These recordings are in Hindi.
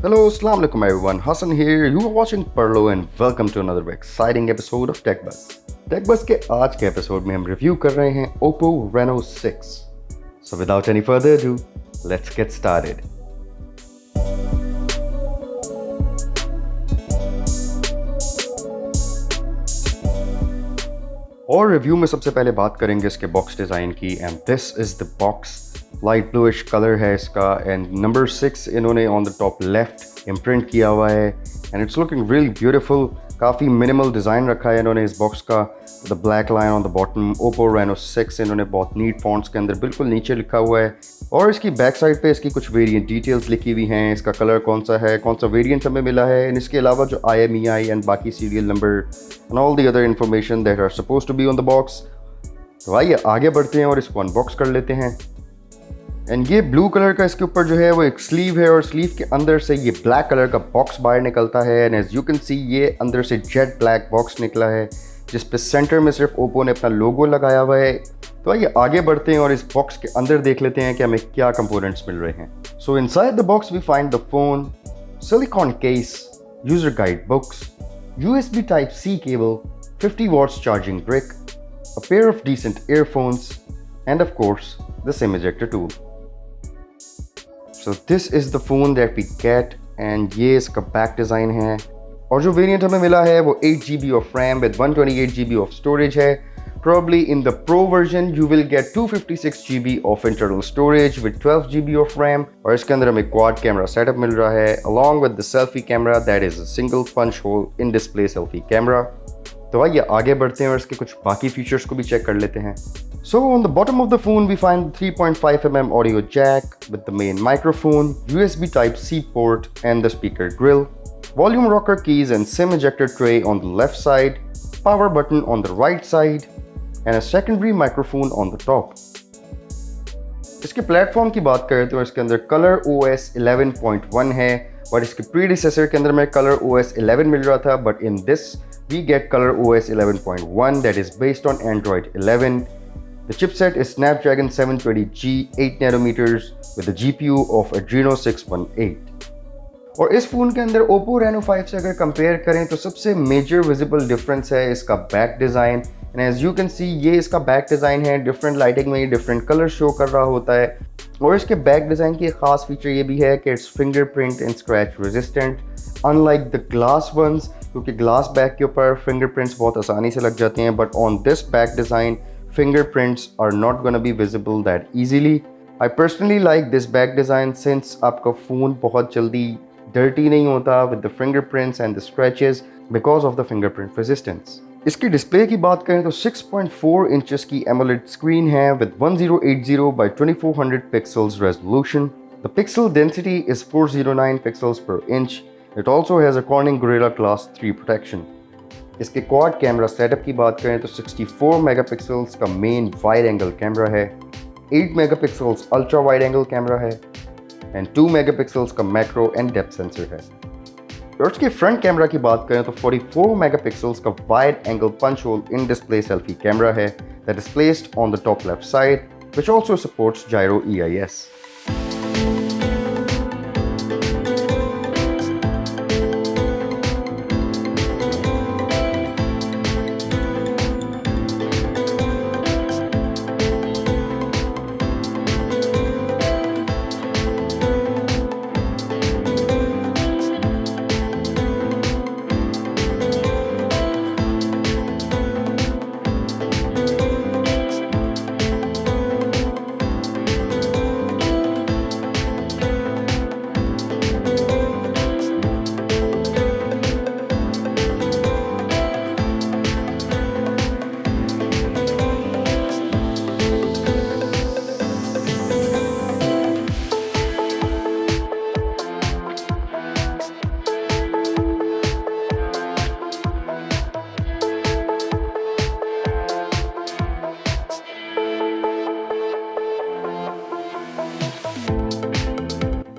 Hello, Assalamu alaikum everyone. Hassan here. You are watching Perlo and welcome to another exciting episode of TechBuzz. TechBuzz के आज के एपिसोड में हम रिव्यू कर रहे हैं Oppo Reno 6. So without any further ado, let's get started. और रिव्यू में सबसे पहले बात करेंगे इसके बॉक्स डिज़ाइन की and this is the box. Light bluish colour है इसका एंड नंबर 6 इन्होंने on the top left imprint किया हुआ है and it's looking really beautiful. काफ़ी मिनिमल डिज़ाइन रखा है इन्होंने इस बॉक्स का. The black line on the bottom. Oppo Reno 6 इन्होंने बहुत नीट फॉन्ट्स के अंदर बिल्कुल नीचे लिखा हुआ है और इसकी बैक साइड पे इसकी कुछ वेरिएंट डिटेल्स लिखी हुई हैं. इसका कलर कौन सा है, कौन सा वेरिएंट हमें मिला है एंड इसके अलावा जो IMEI एंड बाकी serial number and all the other information that are suppose to be on the box. तो आइए आगे बढ़ते हैं और इसको अनबॉक्स कर लेते हैं. एंड ये ब्लू कलर का इसके ऊपर जो है वो एक स्लीव है और स्लीव के अंदर से ये ब्लैक कलर का बॉक्स बाहर निकलता है and as you can see ये अंदर से जेट ब्लैक बॉक्स निकला है जिस पे सेंटर में सिर्फ ओप्पो ने अपना लोगो लगाया हुआ है. तो आइए आगे बढ़ते हैं और इस बॉक्स के अंदर देख लेते हैं कि हमें क्या कंपोनेंट्स मिल रहे हैं. So inside the box we find the phone, silicon case, user guide books, USB Type-C cable, 50 watts charging brick, a pair of decent earphones and of course the SIM ejector tool. So this is the phone that we get and ये इसका बैक डिज़ाइन है और जो वेरिएंट हमें मिला है वो 8GB of RAM with 128GB of storage है. Probably in the Pro version you will get 256GB of internal storage with 12GB of RAM और इसके अंदर हमें quad camera setup मिल रहा है along with the selfie camera that is a single punch hole in display selfie camera. तो आइए आगे बढ़ते हैं और इसके कुछ बाकी फीचर्स को भी चेक कर लेते हैं. So on the bottom of the phone we find 3.5mm audio jack with the main microphone, USB Type-C port and the speaker grill, volume rocker keys and SIM ejector tray on the left side, power button on the right side and a secondary microphone on the top. इसके प्लेटफॉर्म की बात करें तो इसके अंदर Color OS 11.1 है और इसके प्रीडिसेसर के अंदर में Color OS 11 मिल रहा था but in this we get Color OS 11.1 that is based on Android 11. The chipset is Snapdragon 720G 8nm with a GPU of Adreno 618. और इस फ़ोन के अंदर Oppo Reno 5 से अगर कंपेयर करें तो सबसे मेजर विजिबल डिफरेंस है इसका back design. And as you can see ये इसका बैक डिज़ाइन है. डिफरेंट लाइटिंग में डिफरेंट कलर शो कर रहा होता है और इसके बैक डिज़ाइन की एक ख़ास फीचर ये भी है कि it's fingerprint and scratch resistant unlike the glass ones, क्योंकि ग्लास बैक के ऊपर फिंगरप्रिंट्स बहुत आसानी से लग जाते हैं but on this back design fingerprints are not going to be visible that easily. I personally like this back design since आपका फ़ोन बहुत जल्दी dirty नहीं होता with the fingerprints and the scratches because of the fingerprint resistance. इसकी डिस्प्ले की बात करें तो 6.4 इंचेस की AMOLED स्क्रीन है with 1080 by 2400 pixels resolution. The pixel density is 409 pixels per inch. It also has a Corning Gorilla Glass 3 protection. इसके क्वाड कैमरा सेटअप की बात करें तो 64 मेगापिक्सल्स का मेन वाइड एंगल कैमरा है, 8 megapixels ultra wide angle camera है एंड 2 मेगापिक्सल्स का मैक्रो एंड डेप्थ सेंसर है. और उसके फ्रंट कैमरा की बात करें तो 44 मेगापिक्सल्स का wide angle punch hole in display selfie camera है that is placed on the top left side which also supports gyro EIS.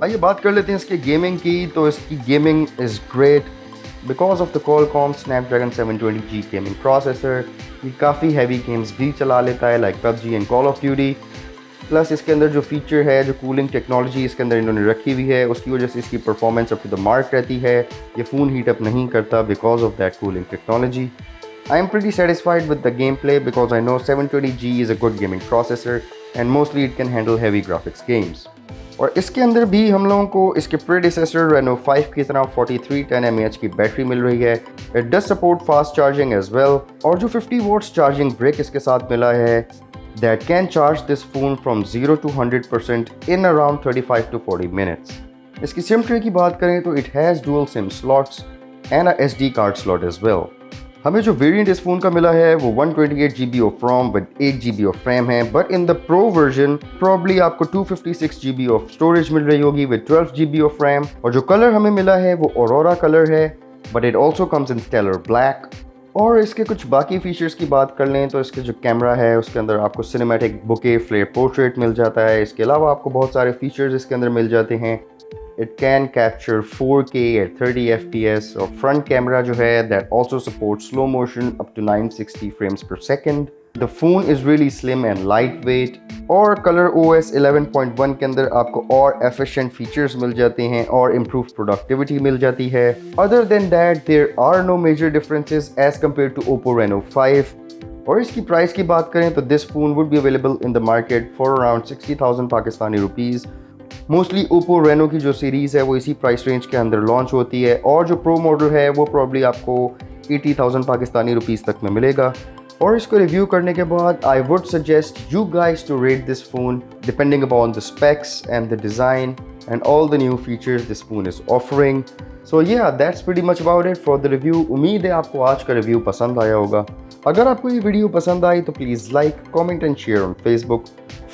आइए बात कर लेते हैं इसके गेमिंग की. तो इसकी gaming is great because of the Qualcomm Snapdragon 720G gaming processor. ये काफ़ी हैवी गेम्स भी चला लेता है like PUBG and Call of Duty. Plus इसके अंदर जो फीचर है, जो कूलिंग टेक्नोलॉजी इसके अंदर इन्होंने रखी हुई है, उसकी वजह से इसकी performance up to the mark रहती है। ये फ़ोन हीट अप नहीं करता because of that cooling technology. I am pretty satisfied with the gameplay because I know 720G is a good gaming processor and mostly it can handle heavy graphics games. और इसके अंदर भी हम लोगों को इसके प्रेडिसेसर Reno 5 की तरह 4310 mAh की बैटरी मिल रही है। It does support fast charging as well और जो 50 watts charging brick इसके साथ मिला है that can charge this phone from 0 to 100% in around 35 to 40 minutes. इसकी SIM tray की बात करें तो it has dual SIM slots and a SD card slot as well. हमें जो वेरिएंट इस फ़ोन का मिला है वो 128GB of ROM with 8GB of RAM है, but in the pro version probably आपको 256GB ऑफ स्टोरेज मिल रही होगी विद 12GB ऑफ रैम। और जो कलर हमें मिला है वो ऑरोरा कलर है, but it also comes in stellar black. और इसके कुछ बाकी फीचर्स की बात कर लें तो इसके जो कैमरा है उसके अंदर आपको सिनेमैटिक बुके फ्लेयर पोर्ट्रेट मिल जाता है। इसके अलावा आपको बहुत सारे फीचर्स इसके अंदर मिल जाते हैं। It can capture 4K at 30 FPS और फ्रंट कैमरा जो है that also supports slow motion up to 960 frames per second. The phone is really slim and lightweight और ColorOS 11.1 के अंदर आपको और efficient features मिल जाते हैं और improved productivity मिल जाती है। Other than that, there are no major differences as compared to Oppo Reno 5. और इसकी प्राइस की बात करें तो this phone would be available in the market for around 60,000 Pakistani rupees. Mostly Oppo Reno की जो सीरीज़ है वो इसी प्राइस रेंज के अंदर लॉन्च होती है और जो प्रो मॉडल है वो प्रॉब्ली आपको 80,000 पाकिस्तानी रुपीस तक में मिलेगा। और इसको रिव्यू करने के बाद I would suggest you guys to rate this phone depending upon the specs and the design and all the new features this phone is offering. So yeah that's pretty much about it for the review. उम्मीद है आपको आज का रिव्यू पसंद आया होगा। अगर आपको ये वीडियो पसंद आई तो please like, comment and share on Facebook.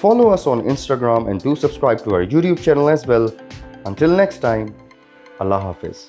Follow us on Instagram and do subscribe to our YouTube channel as well. Until next time, Allah Hafiz.